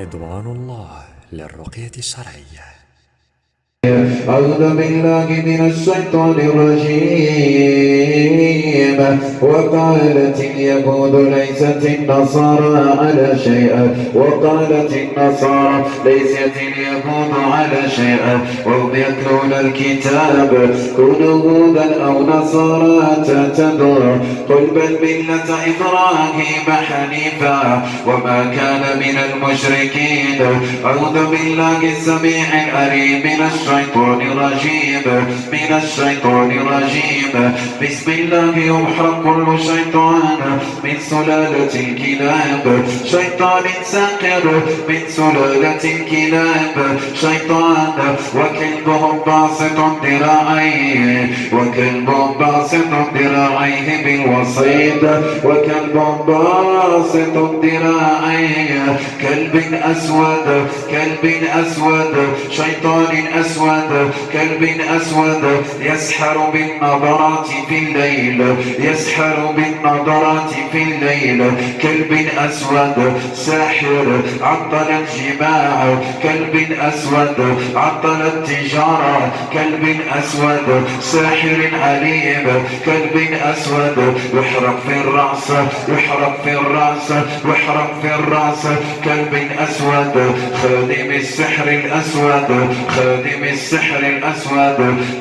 رضوان الله للرقية الشرعية. أعوذ بالله من الشيطان الرجيم. وقالت اليهود ليست النصارى على شيء وقالت النصارى ليست اليهود على شيء وهم يتلون الكتاب كونوا هودا أو نصارى تهتدوا قل بل ملة إبراهيم حنيفا وما كان من المشركين. أعوذ بالله السميع العليم من الشيطان الرجيم. بسم الله يحرق كل شيطان من سلالة الكلاب شيطان ساقر من سلالة الكلاب شيطان وكلبهم باسط ذراعيه بالوصيد وكلبهم باسط ذراعيه كلب أسود شيطان أسود كلب أسود يسحر بالنظرات في الليل كلب أسود ساحر عطل الجماع كلب أسود عطل التجارة كلب أسود ساحر عليم كلب أسود يحرق في الرأس كلب أسود خادم السحر الأسود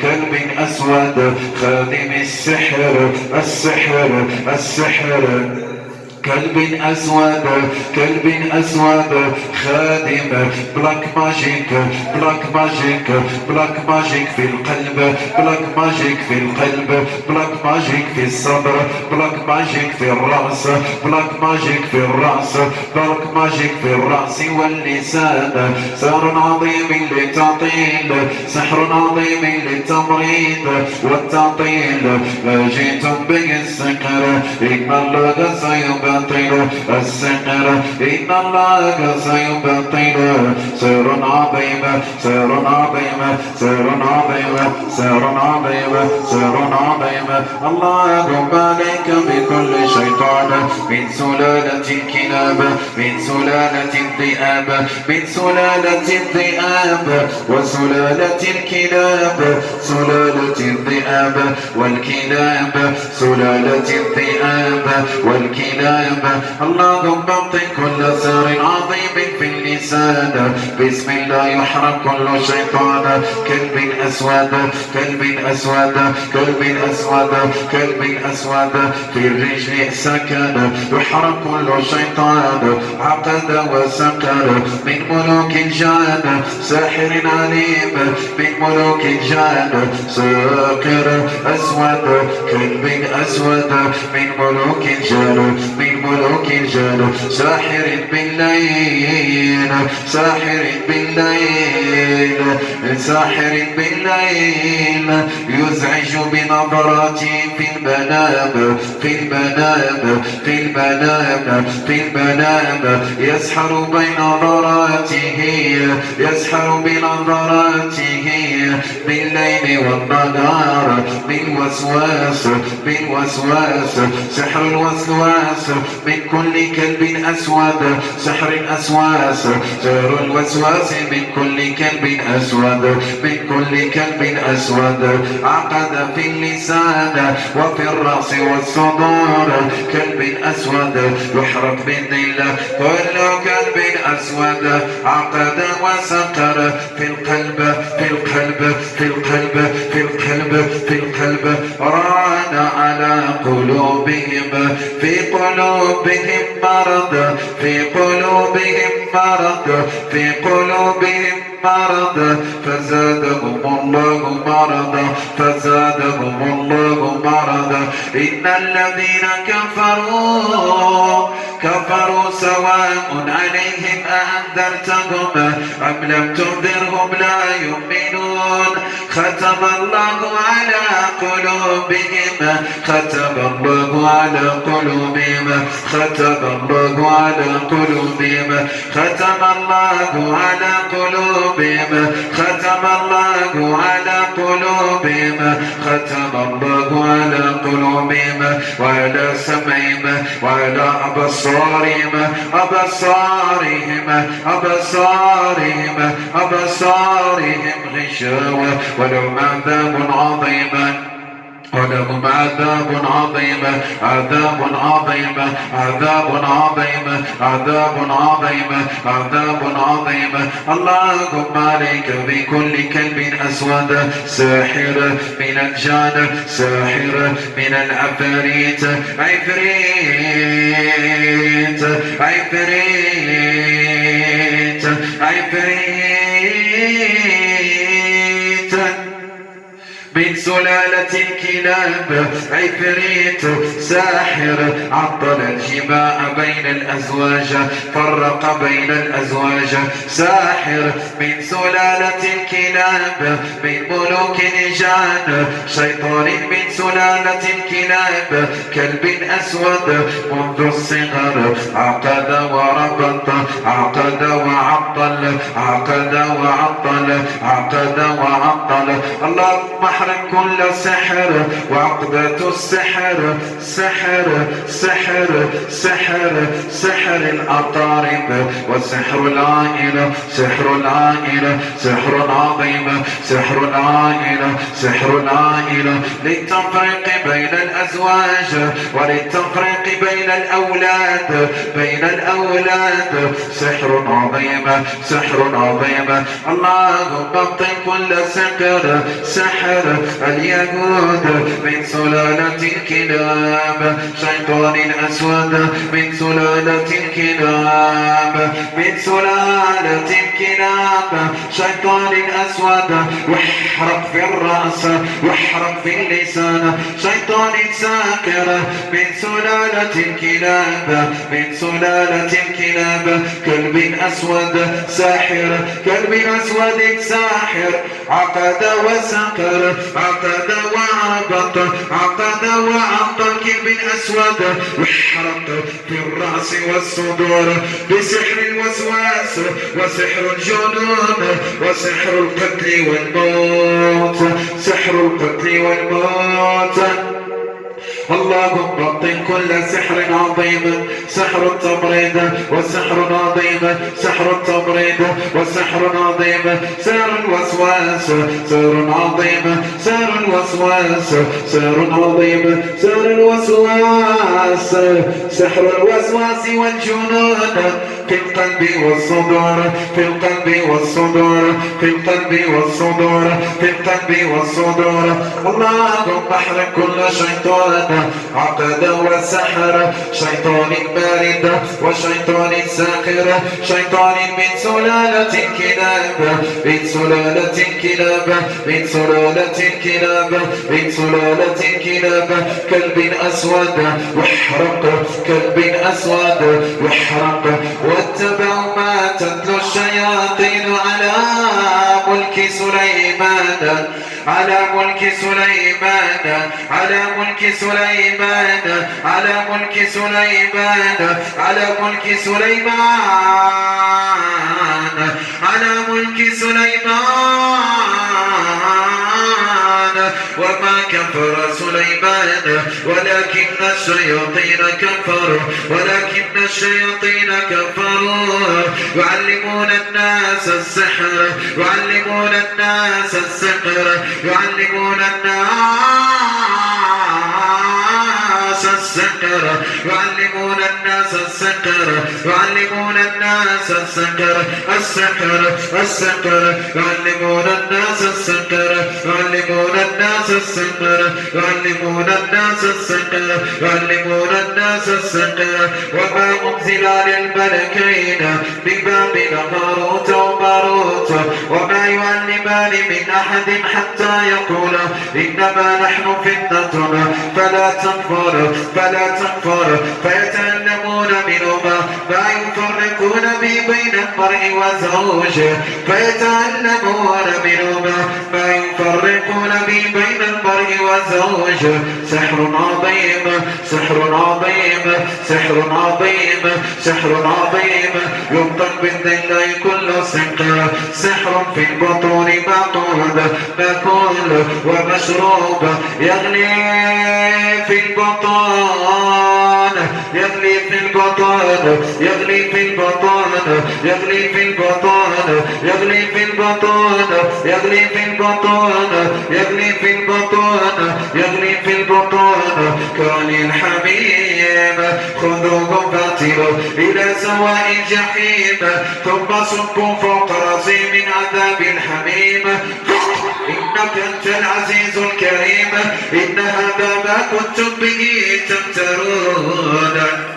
كلب أسود خادم السحر كلب أسود خادم بلاك ماجيك في القلب بلاك ماجيك في الصدر بلاك ماجيك في الرأس بلاك ماجيك في الرأس واللسان سحر عظيم للتعطيل سحر عظيم للتمريض والتعطيل ما جئتم به السحر إن الله سيبطل السحر إن الله سيبطل سحر عظيم اللهم عليك بكل شيطان من سلالة الكلاب من سلالة الذئاب وسلالة الكلاب سلالة الذئاب والكلاب سلالة الذئاب والكلاب اللهم ابطل كل سحر عظيم في اللسان بسم الله يحرق كل شيطان كلب أسود في الرجل سكن يحرق كل شيطان عقد وسكر من ملوك الجان ساحر عليم من ملوك الجان ساكر أسود كلب أسود من ملوك الجان ساحر بالليل يزعج بنظراته في المنام يسحر بنظراته بالليل والنهار بالوسواس سحر الوسواس من كل كلب أسود سحر الوسواس من كل كلب أسود عقد في اللسان وفي الرأس والصدور كلب أسود يحرق بالظل كل كلب أسود عقد وسقر في القلب ران على قلوبهم في قلوبهم مرض فزادهم الله مرضا إن الذين كفروا سواء عليهم أأنذرتهم أم لم تنذرهم لا يؤمنون ختم الله على قلوبهم وعلى سمعهم وعلى أبصارهم أبصارهم أبصارهم أبصارهم أبصارهم غشاوة ولهم عذاب عظيم ولهم عذاب عظيم عذاب عظيم عذاب عظيم عذاب عظيم عذاب عظيم. اللهم عليك بكل كلب أسود ساحر من الجان ساحر من العفاريت عفريت عفريت عفريت من سلالة الكلاب عفريت ساحر عطل الجماع بين الأزواج فرق بين الأزواج ساحر من سلالة الكلاب من ملوك الجان شيطان من سلالة الكلاب كلب أسود منذ الصغر عقد وربط عقد وعطل عقد وعطل عقد وعطل. اللهم احرم كل سحر وعقدة السحر سحر سحر سحر سحر الأطارب وسحر العائلة سحر العائلة سحر عظيم سحر العائلة سحر العائلة للتفريق بين الأزواج وللتفريق بين الأولاد بين الأولاد سحر عظيم سحر عظيم. اللهم ابطل كل سحر سحر اليهود من سلالة الكلاب شيطان أسود من سلالة الكلاب من سلالة الكلاب شيطان أسود واحرق في الرأس واحرق في اللسان شيطان ساكر من سلالة الكلاب من سلالة الكلاب كلب أسود ساحر كلب أسود ساحر عقد وسكر عقد وعبط عقد وعطل كلب أسود واحرق في الرأس والصدور بسحر الوسواس وسحر الجنون وسحر القتل والموت سحر القتل والموت. اللهم بطل كل سحر عظيم سحر التمريض وسحر عظيم سحر التمريض وسحر عظيم سحر الوسواس سحر عظيم سحر الوسواس سحر عظيم سحر الوسواس سحر الوسواس والجنون في القلب والصدور في القلب والصدور في القلب والصدور في القلب والصدور. اللهم احرق كل شيطان عقد وسحر شيطان بارد وشيطان ساخر شيطان من سلالة الكلاب من سلالة الكلاب من سلالة الكلاب من سلالة الكلاب كلب أسود واحرق كلب أسود واحرق. واتبعوا ما تتلو الشياطين على ملك سليمان على ملك سليمان على ملك سليمان على ملك سليمان على ملك سليمان على ملك سليمان. وما كفر سليمان ولكن الشياطين كفروا ولكن الشياطين كفروا يعلمون الناس السحر يعلمون الناس السحر يعلمون الناس السحر يعلمون الناس السحر يعلمون الناس السحر السحر السحر يعلمون الناس السحر يعلمون الناس السحر يعلمون الناس السحر يعلمون الناس السحر. وما أنزل للملكين ببابل هاروت وماروت وما يعلمان من أحد حتى يقولا إنما نحن فتنة فلا تكفر فلا تكفر فيتعلمون منهما ما يفرقون به بين المرء وزوجه فيتعلمون منهما ما يفرقون به بين المرء وزوجه. سحر عظيم سحر عظيم سحر عظيم سحر عظيم يبطل بالدين كل سحر سحر في البطون معقود مأكول ومشروب يغلي في البطون يغلي في البطن يغلي في البطن يغلي في البطن يغلي في البطن يغلي في البطن يغلي في البطن يغلي في البطن كان الحميم خذوه فاتلوا إلى سواء الجحيم ثم صبوا فوق رأسي من عذاب الحميم إنك أنت العزيز الكريم إن هذا ما كنتم به تمترون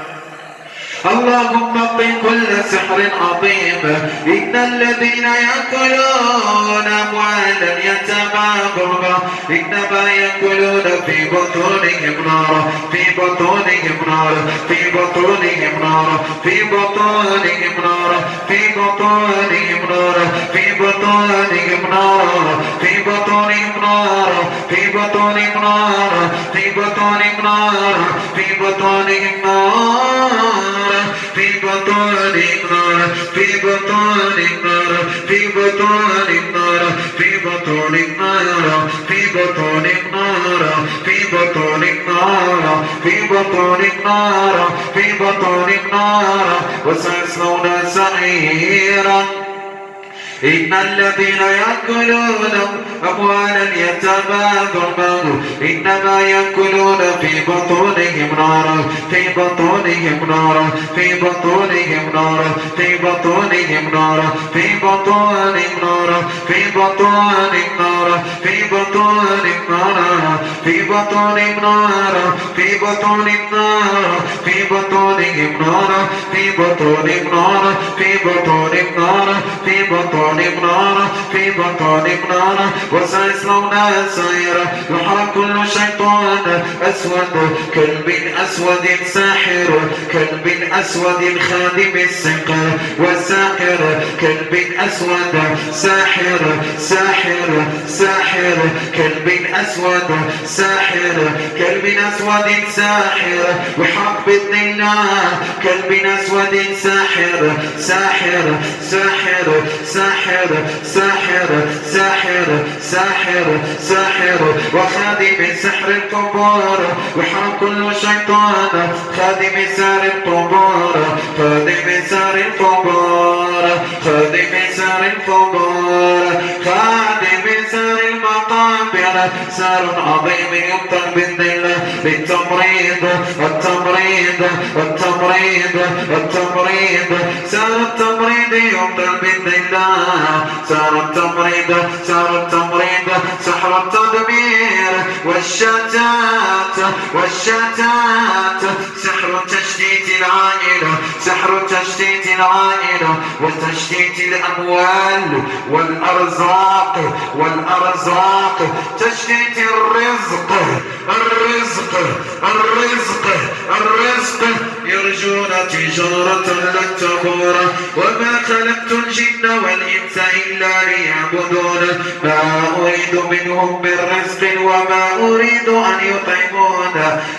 اللهم اطل كل سحر عظيم إن الذين يأكلون أموال اليتامى ظلما إنما يأكلون في بطونهم نارا في بطونهم نارا في بطونهم نارا في بطونهم نارا في بطونهم نارا في بطونهم نارا في بطونهم نارا في بطونهم نارا في بطونهم نارا في بطونهم نارا في بطون النار في بطون النار في بطون النار في بطون النار في بطون النار في بطون النار في بطون النار في بطون النار وسيصلون سعيرا إن الذين يأكلون أموال اليتامى ظلما إنما يأكلون في بطونهم نارا في بطونهم نارا في بطونهم نارا في بطونهم نارا في بطونهم نارا في بطونهم نارا في بطونهم نارا في بطونهم نارا في بطونهم نارا في بطونهم نارا في بطونهم نارا في بطونهم نارا في بطونهم نارا في بطونهم نارا وسيصلون سعيرا يحرق كل شيطان أسود كلب أسود ساحر كلب أسود خادم السحر والساحر كلب أسود ساحر ساحر ساحر كلب أسود ساحر كلب أسود ساحر وحق بإذن الله كلب أسود ساحر ساحر ساحر ساحر ساحر ساحر ساحر ساحر وخادم سحر القبور وحق كل شيطان خادم سار القبور خادم سار القبور خادم سار القبور خادم سار المقابر سار عظيم يمطر بالذل بالتمريض التمريض التمريض التمريض سار التمريض يمطر بالذل سار التمريض سار التمريض سحر التدمير والشتات والشتات سحر تشتيت العائلة سحر تشتيت العائلة وتشتيت الأموال والأرزاق والأرزاق تشتيت الرزق الرزق الرزق الرزق يرجون تجارة لن تبور وما خلقت الجن والإنس إلا ليعبدون ما أريد منهم من رزق وما أريد أن يطعمون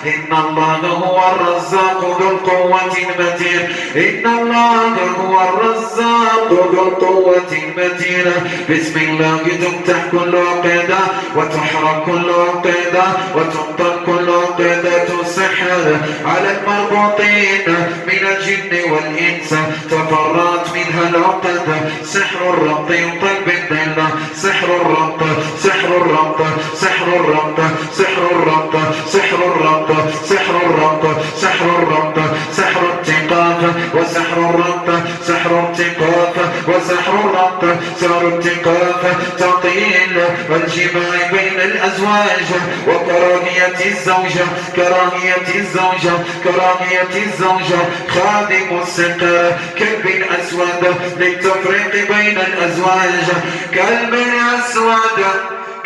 إن الله هو الرزاق ذو القوة المتين إن الله هو الرزاق ذو القوة المتين بسم الله تفتح كل عقيدة وتحرق كل عقيدة وتبطل كل عقيدة السحر على المربوطين من الجن والإنس تفرعت منها العقد سحر الربط يطل بالدين سحر الربط سحر الربط سحر الربط سحر الربط سحر الربط سحر الربط سحر الربط سحر التقاف وسحر الربط سحر التقاف وسحر الربط سحر التقاف تعطيل الجماع بين الأزواج وكراهية الزوجة كراهية الزوجة كراهية الزوجة خادم السحر كلب أسود للتفريق بين الأزواج كلب أسود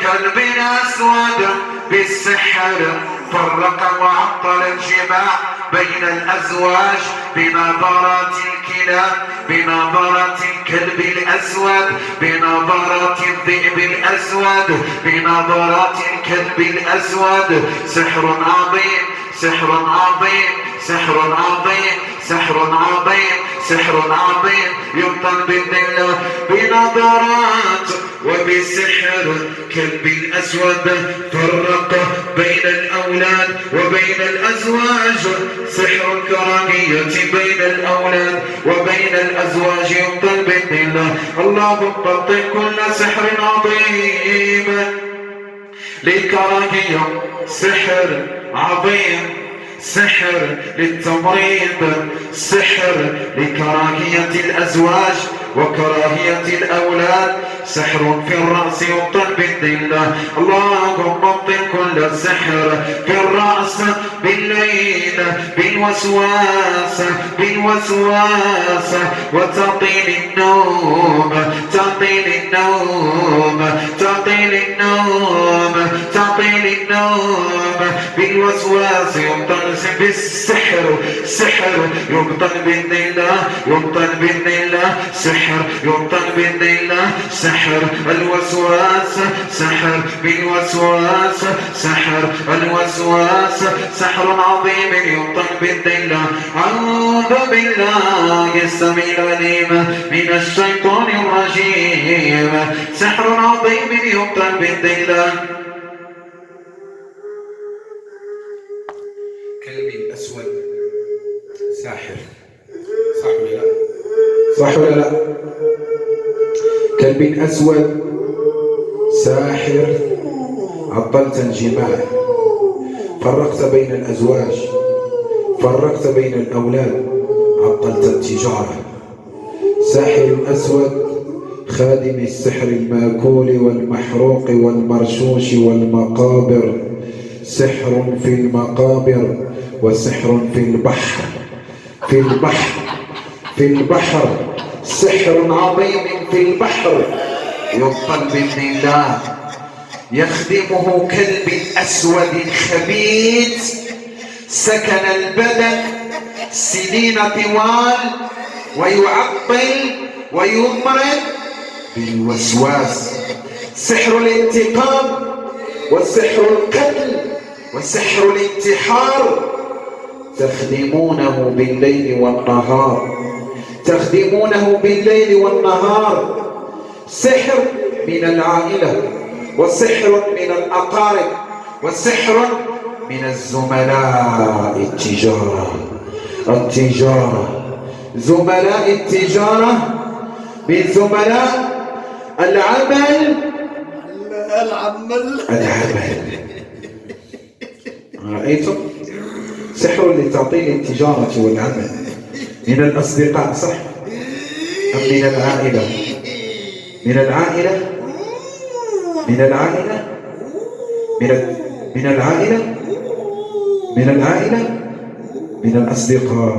كلب أسود بالسحر فرق وعطل الجماع بين الأزواج بنظرات الكلاب بنظرات الكلب الأسود بنظرات الذئب الأسود بنظرات الكلب الأسود سحر عظيم سحر عظيم سحر عظيم سحر عظيم سحر عظيم يبطل بالذل بنظرات وبالسحر كلب الأسود فرق بين الأولاد وبين الأزواج بالأزواج سحر الكراهية بين الأولاد وبين الأزواج يبطل بإذن الله. اللهم بطل كل سحر عظيم للكراهية، سحر عظيم، سحر للتمريض، سحر لكراهية الأزواج وكراهية الأولاد، سحر في الرأس يبطل بإذن الله. اللهم ابطل كل سحر في الرأس بالليل بالوسواس بالوسواس وتعطيل النوم، تعطيل النوم، تعطيل النوم، تعطيل النوم بالوسواس يبطل بالسحر، سحر يبطل بإذن الله، يبطل بإذن الله، سحر يبطل بإذن الله، سحر الوسواس، سحر بالوسواس، سحر الوسواس، سحر عظيم يبطل بإذن الله. أعوذ بالله السميع العليم من الشيطان الرجيم، سحر عظيم يبطل بإذن الله. كلب أسود ساحر، صح ولا لا؟ صح ولا لا؟ كلب أسود ساحر، عطلت الجماع، فرقت بين الأزواج، فرقت بين الأولاد، عطلت التجارة. ساحر أسود خادم السحر الماكول والمحروق والمرشوش والمقابر، سحر في المقابر وسحر في البحر، في البحر، في البحر، سحر عظيم في البحر يبطل بإذن الله. يخدمه كلب أسود خبيث سكن البدن سنين طوال ويعطل ويمرض بالوسواس، سحر الانتقام وسحر القتل وسحر الانتحار. تخدمونه بالليل والنهار، تخدمونه بالليل والنهار. سحر من العائلة وسحر من الأقارب وسحر من الزملاء التجارة، التجارة، زملاء التجارة من زملاء العمل، العمل. رأيتم؟ سحر لتعطيل التجارة والعمل. من الأصدقاء صح؟ أم من العائلة؟ من العائلة؟ من العائلة؟ من العائلة؟ من العائلة؟ من الأصدقاء،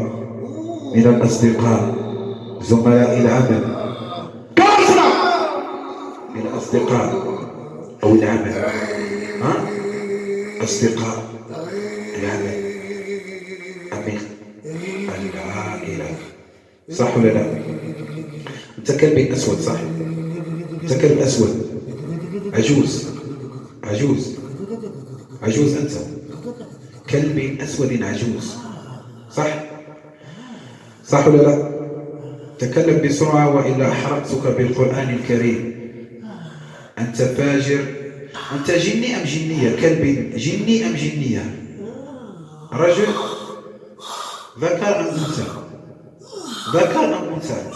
من الأصدقاء، زملاء العمل، من الأصدقاء أو العمل، ها؟ أصدقاء العمل، أمين العائلة، صح ولا لا؟ أنت كلب أسود صح؟ أنت كلب أسود، عجوز، عجوز، عجوز، أنت كلب أسود عجوز، صح؟ صح ولا لا؟ تكلم بسرعة وإلا أحرقتك بالقرآن الكريم. أنت فاجر، أنت جني أم جنية؟ كلب جني أم جنية؟ رجل ذكر أم أنثى؟ ذكر أم أنثى؟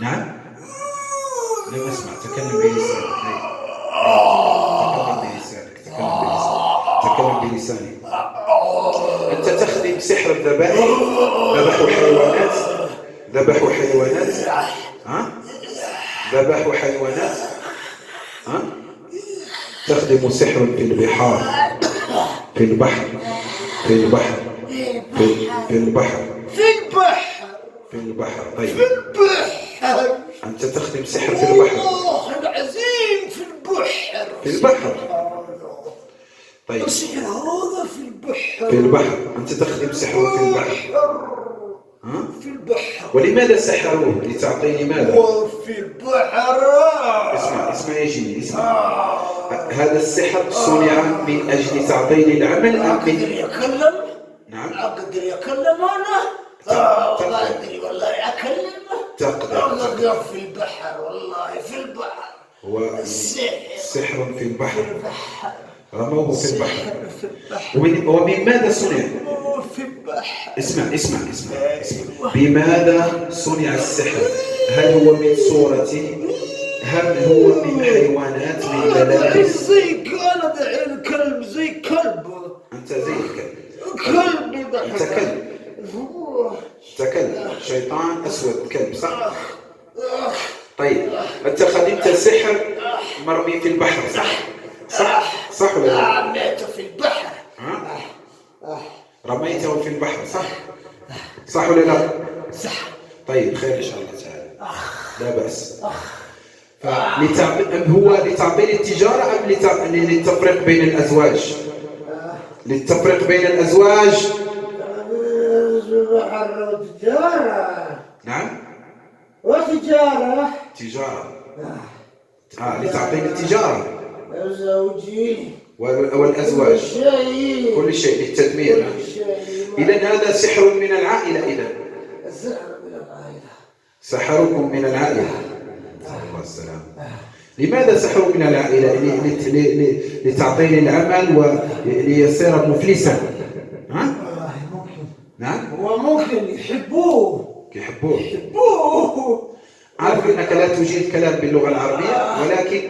نعم؟ لم أسمع. تكلم بلسانك، تكلم بلسانك، تكلم بلسانك. أنت تخدم سحر الذبائح، ذبحوا حيوانات، ذبحوا حيوانات، ها؟ ذبحوا حيوانات، ها؟ تخدم سحر في البحار، في البحر، في البحر، في البحر، في البحر، في البحر. طيب في البحر. أنت تخدم سحر في البحر، العظيم في البحر، في البحر. طيب السحر هذا في البحر، في البحر. أنت تخدم سحر في البحر، ها؟ في البحر. ولماذا سحروه؟ لتعطيني ماذا؟ وفي البحر. اسمع يا جيني، اسمع. هذا السحر صنع من أجل تعطيل العمل أم أقدر من... يكلم؟ نعم أقدر يكلم أنا؟ ما أدري والله أكلم. تقدر في البحر، والله في البحر. هو سحر في البحر، رموه في البحر. في البحر. ومن ماذا صنع؟ اسمع. بماذا صنع السحر؟ هل هو من صورة؟ هل هو من حيوانات؟ من ملابس؟ زي كلب الكلب زي كلب. أنت زي الكلب. كلب أنت كلب. أنت كلب. شيطان أسود كلب صح؟ طيب أنت خدمت سحر مرمي في البحر صح ولا لا؟ رميته في البحر. رميته في البحر صح ولا لا؟ صح. طيب خير إن شاء الله تعالى لا بأس. هو لتعطيل التجارة أم للتفريق بين الأزواج؟ للتفريق بين الأزواج. بحر وتجارة. نعم وتجارة. تجارة. لتعطيل التجارة زوجي والأزواج كل شيء للتدمير. إذن هذا سحر من العائلة. إذن سحركم من العائلة. الله السلام. لماذا سحروا من العائلة؟ لتعطيل العمل وليصير مفلسا. نعم وممكن يحبوه. عارف انك لا تجيد كلام باللغه العربيه ولكن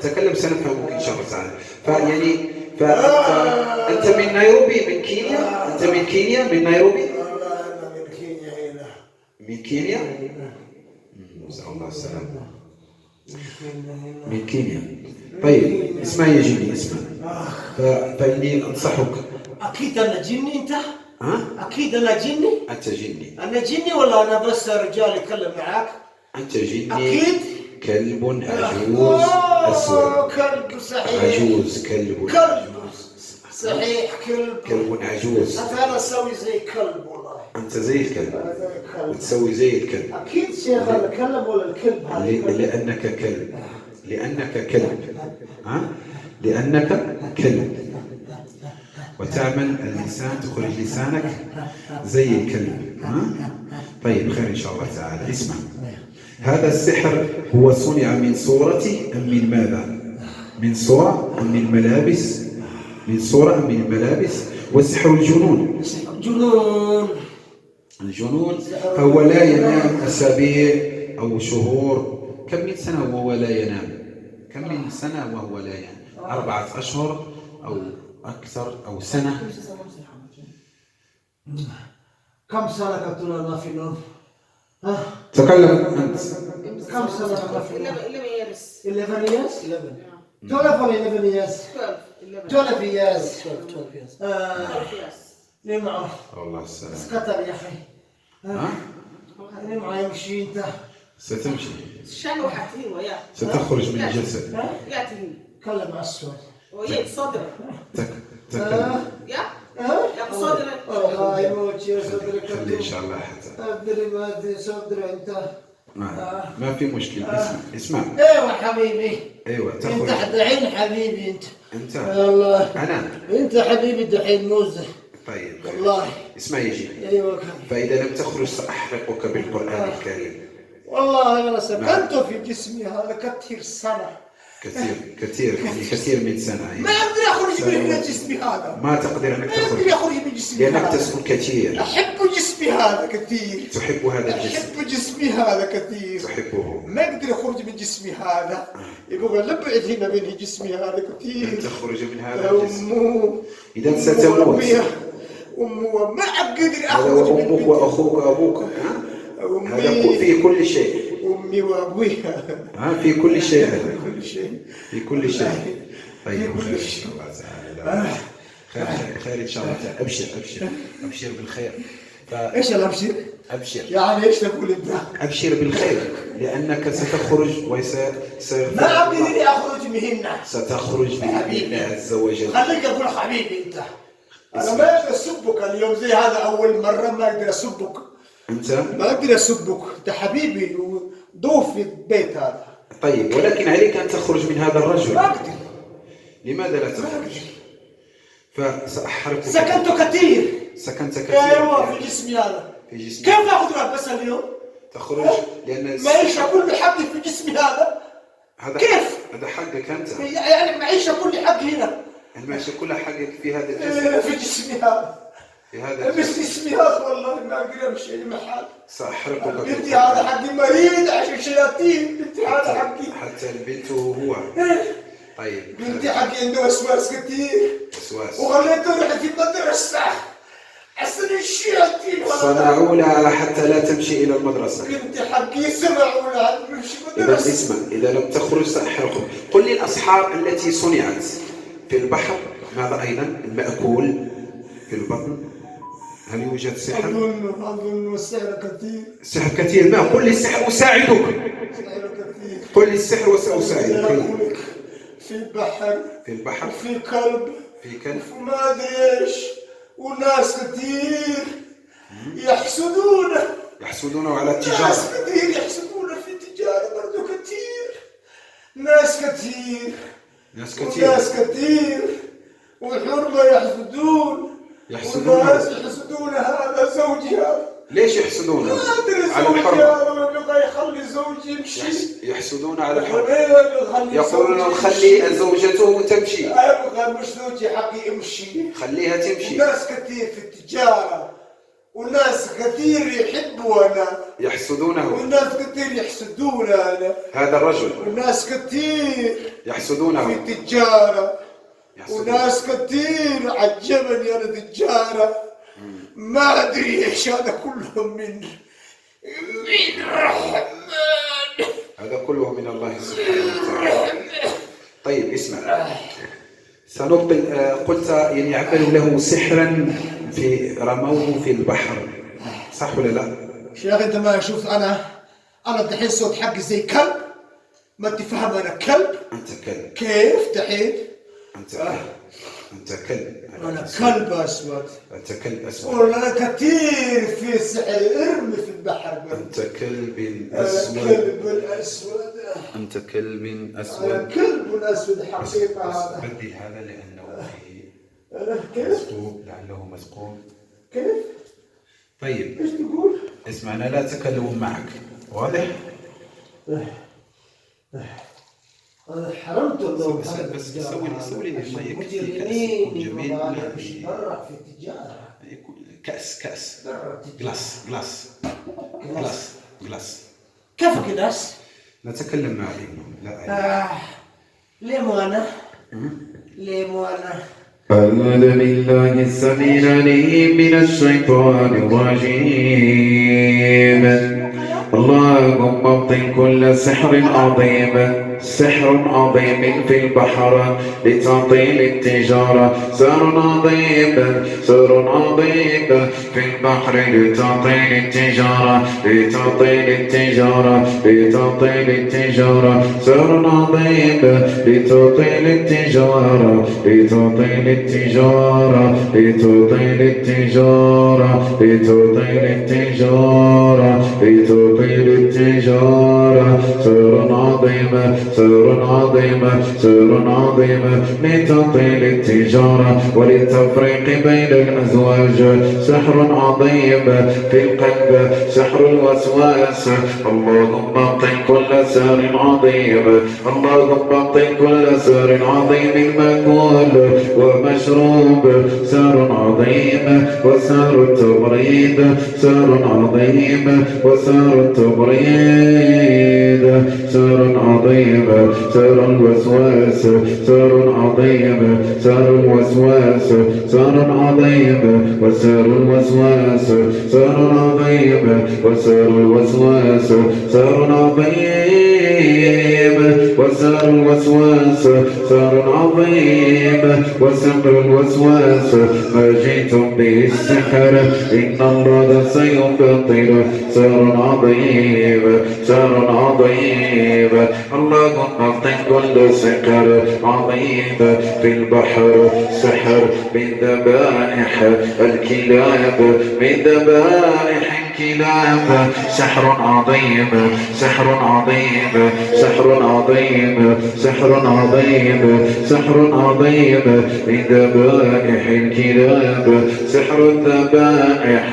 تكلم سنفهمك ان شاء الله تعالى. فانت من نيروبي من كينيا. انت من كينيا من نيروبي. انا من كينيا هنا. من كينيا. نسأل الله السلامة. من كينيا. طيب اسمع يا جيني اسمع. فإني أنصحك. أكيد أنا جني أنت؟ أكيد أنا جني؟ أنت جني. أنا جني ولا أنا بس رجال يتكلم معاك؟ أنت جني. أكيد. كلب عجوز أسود. كلب صحيح. عجوز كلب. صحيح كلب عجوز. أنا أسوي زي كلب والله. أنت زي الكلب. وتسوي زي الكلب. أكيد شيخ الكلب ولا الكلب هذا؟ لأنك كلب. لأنك كلب. وتعمل اللسان تخرج لسانك زي الكلب. طيب خير إن شاء الله تعالى. اسمع. هذا السحر هو صنع من صورة أم من ماذا؟ من صورة أم من ملابس؟ من صورة أم من الملابس؟ وسحر الجنون. الجنون فهو لا ينام أسابيع أو شهور. كم من سنة وهو لا ينام؟ كم من سنة وهو لا ينام؟ 4 أشهر أو أكثر أو سنة. كم سنة كنت ما في نوم؟ تكلم أنت. كم سنة ما في نوم؟ 11 years. 11 years? 11 years. 12 years. 12 years. نمعه. والله السلام. سكتر يا أخي. نمعه يمشي أنت. ستمشي. شنو حتهين وياه؟ ستخرج من الجسد. يا تهين. كلم أسود. ويا صدرك. تكلم. يا صدرك. الله يموت يا صدرك. خلي إن شاء الله حتى. أدري ما أدري صدر أنت. ما في مشكلة. اسمع. ايوه حبيبي. ايوه انت تخرج. دحين حبيبي انت. والله انا انت حبيبي دحين موزه. طيب والله اسمع يجي. ايوه فإذا لم تخرج سأحرقك بالقرآن الكريم. والله انا سكنت في جسمي هذا كثير سنه. كثير من سنة. ما اقدر اخرج من جسمي هذا. ما تقدر انك ما تخرج. اقدر اخرج من جسمي هذا. لأنك تسكن كثير. احب جسمي هذا كثير. تحب هذا الجسم. احب جسمي هذا كثير. تحبه. ما اقدر اخرج من جسمي هذا. يبغى نبعد هنا من جسمي هذا كثير. لن تخرج من هذا الجسم. أمه. إذا ستموت. أمه ما أقدر هذا وأمك وأخوك وأبوك. هذا في كل شيء. أمي وأبويا. في كل شيء هذا. في كل شيء. طيب خير إن شاء الله تعالى. خير إن شاء الله تعالى. أبشر بالخير. إيش الأبشر؟ أبشر. يعني إيش تقول أنت؟ أبشر بالخير لأنك ستخرج ما أقدر أخرج منهن. ستخرج بإذن الله عز وجل. خليك أقول حبيبي أنت. أنا ما أقدر أسبك اليوم زي هذا أول مرة ما أقدر أسبك. أنت؟ ما أقدر أسبك. أنت حبيبي وضيف في البيت هذا. طيب ولكن عليك أن تخرج من هذا الرجل. ما أقدر. لماذا لا تخرج؟ فسأحرقك. سكنت كثير. أيوة في جسمي هذا. في جسمك. كيف أخذ بس اليوم؟ تخرج لأن معيشة كل حقي في جسمي هذا. كيف؟ هذا حقك أنت. يعني معيشة كل حقي هنا. المعيشة كلها حقك في هذا الجسم. في جسمي هذا. في هذا باستثناءات والله ما اقدر امشي اي محل. سأحرقك بنتي هذا حقي مريض عشان شياطين. بنتي هذا حقي حتى البنت هو. طيب بنتي حقي عنده وسواس كثير وسواس، وخليته يروح في المدرسة عشان الشياطين. صنعوا لها حتى لا تمشي إلى المدرسة. بنتي حقي سمعوا لها تمشي إذا مدرسة. اسمع، إذا لم تخرج سأحرقك. قل لي الأسحار التي صنعت في البحر، ماذا أيضا المأكول في البطن؟ هل يوجد سحر؟ أظن السحر كثير. السحر كثير. ما قل لي السحر أساعدك. السحر كثير. قل لي السحر وسأساعدك. في البحر. في البحر. وفي كلب. في كلب. وما أدري إيش. وناس كثير يحسدونه على التجارة. ناس كثير يحسدونه في التجارة برضو كثير. ناس كثير. وناس كثير والحرمة يحسدون. والناس يحسدون هذا زوجي هذا. ليش يحسدونه؟ ما أدري على زوجي الحرمة. هذا يبغى يخلي زوجي يمشي. يحسدون على الحرمة. يقولون يقولون خلي زوجته تمشي. أبغى مش زوجي حقي يمشي. خليها تمشي. وناس كثير في التجارة وناس كثير يحبوا أنا. يحسدونه. وناس كثير يحسدون أنا. هذا الرجل. وناس كثير يحسدونه في التجارة. وناس كثير عجبني أنا تجارة. ما أدري إيش هذا كله من الرحمن. هذا كله من الله سبحانه وتعالى. طيب اسمع، سنبطل. قلت يعني عملوا له سحرا رموه في البحر، صح ولا لا؟ شيخ انت ما شوف انا دحين صوت حقي زي كلب. ما تفهم انا كلب. انت كلب. كيف دحين؟ انت كلب. انا كلب اسود. انت كلب اسود. والله كثير في سحر ارمي في البحر. انت كلب اسود. كلب اسود. انت كلب اسود. انا كلب اسود حقيقه. هذا بدي هذا لانه فيه كيف؟ مثقوب، لعله مثقوب. كيف؟ طيب ايش تقول؟ اسمع، انا لا اتكلم معك، واضح؟ أنا حرمت الله. بس سوي لي الماء مجرمين جميل. برا في التجارة. كأس جلاس. كيف كلاس؟ نتكلم مع لا ليه مو أنا؟ ليه مو أنا؟ أعوذ بالله السميع العليم من الشيطان الرجيم. اللهم ابطل كل سحر عظيم في البحر لتعطيل التجارة. سحر عظيم في البحر لتعطيل التجارة. سحر عظيم لتعطيل التجارة. سحر عظيم لتعطيل التجارة وللتفريق بين الأزواج. سحر عظيم في القلب، سحر الوسواس. اللهم ابطل كل سحر عظيم مأكول ومشروب. سحر عظيم وسحر التبريد. سحر عظيم وسحر التبريد. سحر عظيم سحر الوسواس. سحر عظيم سحر الوسواس. سحر عظيم وسحر الوسواس. سحر عظيم وسحر الوسواس. سحر عظيم وسحر الوسواس. سحر عظيم وسحر الوسواس. ما جئتم به السحر إن الله سيبطل. سحر عظيم اللهم ابطل كل سحر عظيم في البحر. سحر من ذبائح الكلاب. سحر عظيم عظيم سحر عظيم سحر عظيم من ذبائح الكلاب سحر الذبائح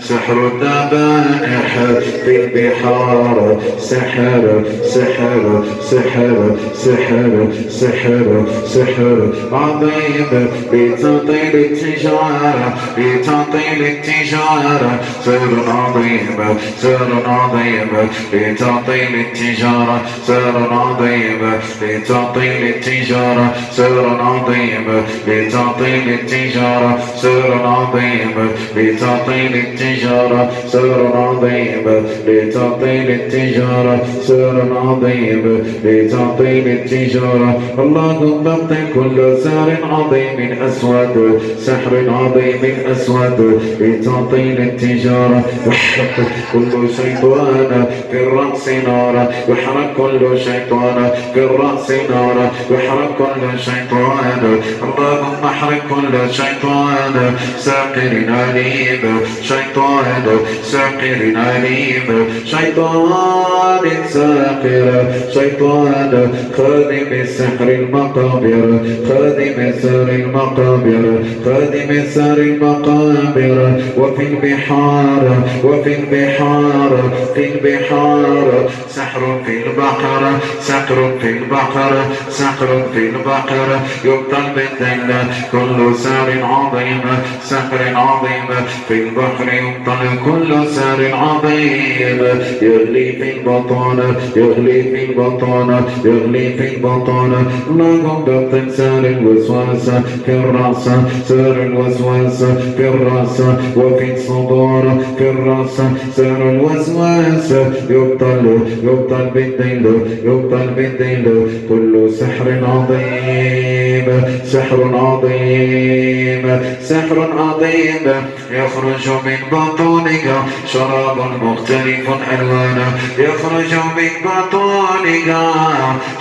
سحر الذبائح في البحار سحر سحر سحر سحر سحر سحر عظيم لتطيل التجارة لتطيل التجارة سر عظيم سر عظيم لتطيل التجارة سر عظيم لتطيل التجارة سر عظيم لتطيل التجارة سر عظيم لتطيل التجارة سر عظيم لتطيل التجارة سر عظيم لتطيل التجارة اللهم ابطل كل سحر عظيم أسود سحر عظيم أسود لتطيل التجارة واحرق كل شيطان في الرأس نارا واحرق كل شيطان في الرأس نارا واحرق كل شيطان اللهم احرق كل شيطان ساقر عليم شيطان ساقر عليم شيطان ساقر شيطان خادم السحر المقابر خادم سحر المقابر خادم سحر المقابر وفي البحار وفي البحار في البحار سحر في البحر سحر في البحر سحر في البحر يبطل بالذل كل سحر عظيم سحر عظيم في البحر يبطل كل سحر عظيم يغلي في البطن يغلي في البطن يغلي في البطن اللهم ابطل سحر الوسواس في الرأس سحر الوسواس في الرأس وفي الصدور في الرأس سحر الوسواس يبطل بالدين يبطل بالدين كل سحر عظيم سحر عظيم سحر عظيم يخرج من بطونك شراب مختلف ألوانه يخرج من بطونك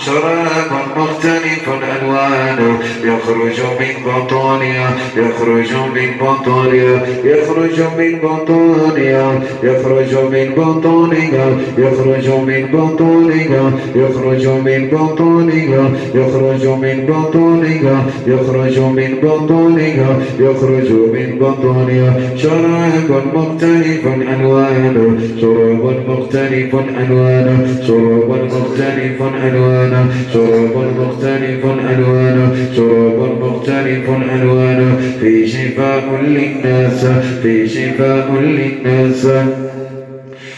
شراب مختلف ألوانه يخرج من بطونها يخرج من بطونها يخرج من بطونها يخرج من بطونها يخرج من بطونها يخرج من بطونها يخرج من بطونها يخرج من بطونها يخرج من بطونها شراب مختلف ألوانه شراب مختلف ألوانه شراب مختلف ألوانه شراب مختلف ألوانه شراب مختلف ألوانه في شفاء للناس في شفاء للناس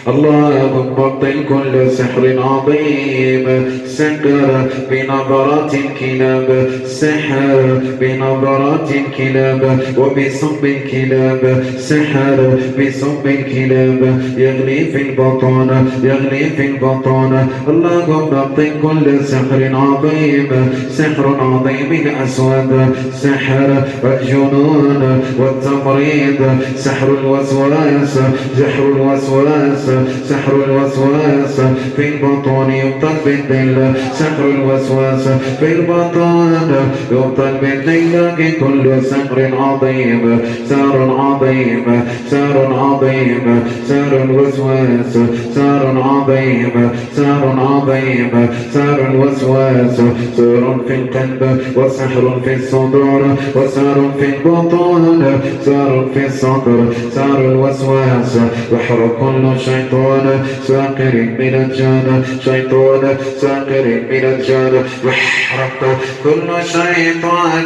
اللهم ابطل كل سحر عظيم سحر بنظرات الكلاب سحر بنظرات الكلاب وبسم الكلاب سحر بسم الكلاب يغلي في البطن يغلي في البطن اللهم ابطل كل سحر عظيم سحر عظيم أسود سحر الجنون والتمريض سحر الوسواس سحر الوسواس سحر الوسواس في البطن يبطل بالدين سحر الوسواس في البطن يبطل بالدين كل سحر عظيم سحر عظيم سحر عظيم سحر الوسواس سحر عظيم سحر عظيم سحر الوسواس سحر في القلب وسحر في الصدور وسحر في البطن سحر في الصدر سحر الوسواس واحرق كل شيطان ساقر من الجنة شيطان ساقر من الجنة واحرق كل شيطان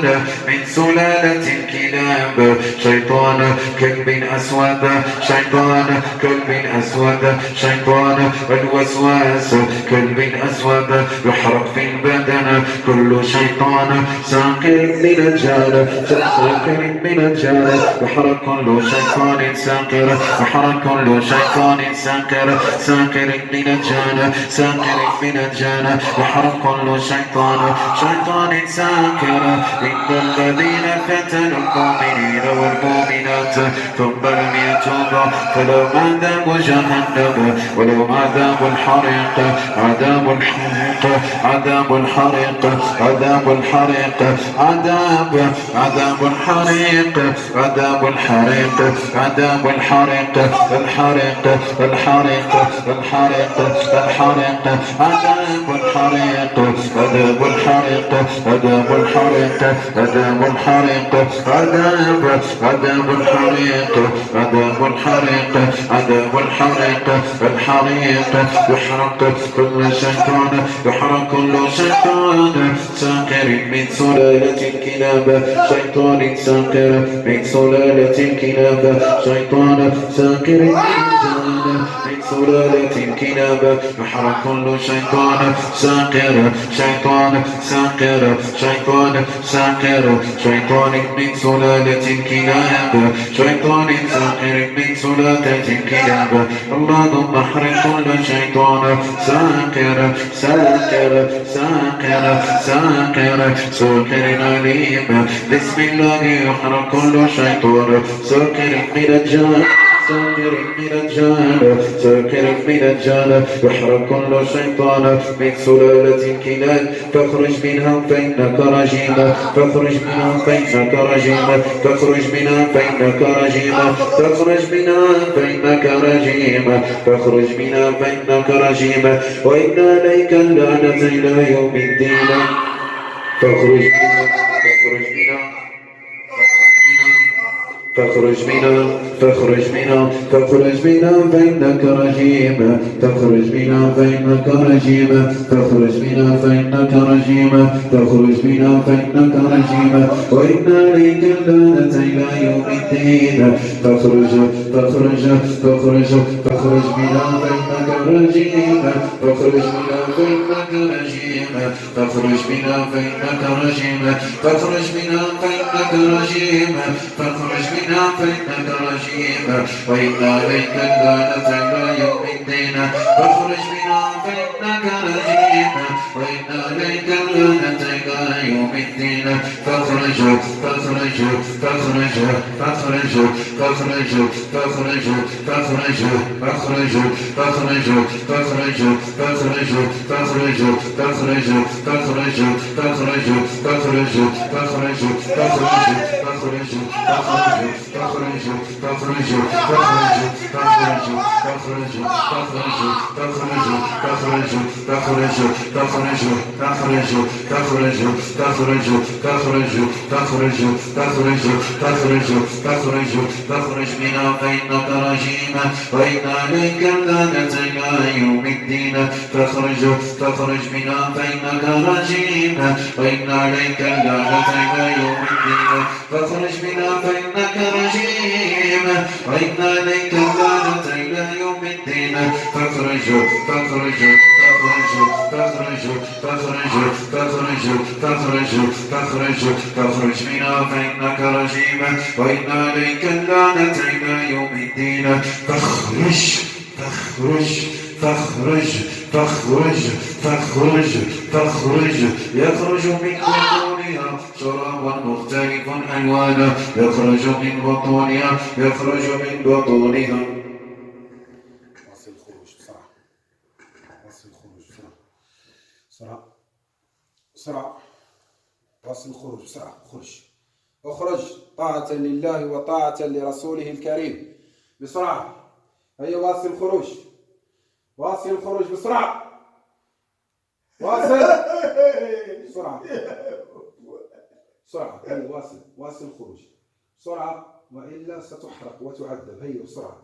من سلالة الكلاب شيطان كلب أسود شيطان كلب أسود شيطان الوسواس كلب أسود يحرق في البدن كل شيطان ساقر من الجنة ساقر من الجنة يحرق كل شيطان ساقر يحرق كل شيطان ساقر ساقر من الجنة ساقر من الجنة يحرق كل شيطان شيطان ساقر إن الذين فتنوا المؤمنين والمؤمنات ثم لم يتوبوا العذاب فلو عذاب جهنم ولو عذاب الحريق عذاب الحريق عذاب الحريق عذاب الحريق عذاب الحريق عذاب الحريق عذاب الحريق الحريق الحريق الحريق الحريق عذاب الحريق عذاب الحريق عذاب الحريق عذاب الحريق عذاب الحريق عذاب الحريق عذاب الحريق الحريق يحرق كل شيطان يحرق كل شيطان ساقر من سلالة الكلاب شيطان ساقر من سلالة الكلاب شيطان ساقر من سلالة الكلاب يحرق كل شيطان ساقر شيطان ساقر شيطان ساقر شيطان من سلالة الكلاب شيطان ساقر من سلالة الكلاب اللهم احرق كل شيطان ساقر ساقر ساقر ساقر ساقر عليم بسم الله يحرق كل شيطان ساقر من الجان ساقر من الجان ساقر من الجان يحرق كل شيطان من سلالة الكلاب فاخرج منها فإنك رجيم فاخرج منها فإنك رجيم فاخرج منها فإنك رجيم فاخرج منها فإنك رجيم فاخرج منها فإنك رجيم وإن عليك اللعنة إلى يوم الدين فاخرج منها فاخرج منها فاخرج منها فاخرج منها فاخرج منها فإنك رجيم فاخرج منها فإنك رجيم فاخرج منها فإنك رجيم فاخرج منها فإنك رجيم وإن عليك اللعنة إلى يوم الدين فاخرج فاخرج فاخرج فاخرج منها فإنك رجيم فاخرج منها فإنك رجيم فاخرج منها فإنك رجيم فاخرج منها فإنك رجيم فاخرج منها فإنك رجيم وإن عليك اللعنة إلى يوم الدين فاخرج منها فإنك رجيم وإن عليك اللعنة إلى يوم الدين فاخرج فاخرج فاخرج فاخرج فاخرج فاخرج فاخرج فاخرج فاخرج فاخرج فاخرج فاخرج فاخرج فاخرج فاخرج فاخرج فاخرج فاخرج فاخرج تخرج تخرج تخرج تخرج تخرج تخرج تخرج تخرج تخرج تخرج تخرج تخرج تخرج تخرج تخرج تخرج تخرج تخرج تخرج منها فإنك رجيم وإن عليك اللعنة إلى يوم الدين تخرج تخرج منها فإنك رجيم وإن عليك اللعنة إلى يوم الدين فاخرج منها فإنك رجيم وإن عليك اللعنة إلى يوم الدين فاخرج فاخرج فاخرج فاخرج فاخرج فاخرج فاخرج فاخرج فاخرج منها فإنك رجيم وإن عليك اللعنة إلى يوم الدين فاخرج فاخرج فاخرج فاخرج فاخرج فاخرج يخرج من بطونها شراب مختلف ألوانه يخرج من بطونها يخرج من بطونها واصل الخروج بسرعة واصل الخروج بسرعة بسرعة بسرعة واصل الخروج بسرعة خرج اخرج طاعة لله وطاعة لرسوله الكريم بسرعة هيا واصل الخروج واصل الخروج بسرعة واصل بسرعة بسرعة هيا واصل واصل الخروج بسرعة وإلا ستحرق وتعذب هيا بسرعة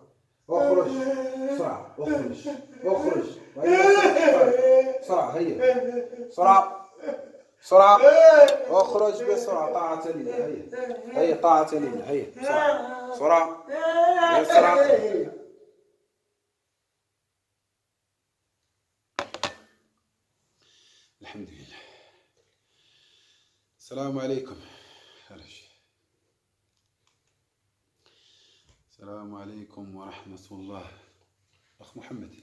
اخرج بسرعة اخرج اخرج وإلا ستحرق بسرعة هيا بسرعة بسرعة اخرج بسرعة طاعة لله هيا هيا طاعة لله هيا بسرعة بسرعة هيا بسرعة الحمد لله. السلام عليكم. السلام عليكم ورحمة الله. أخ محمد.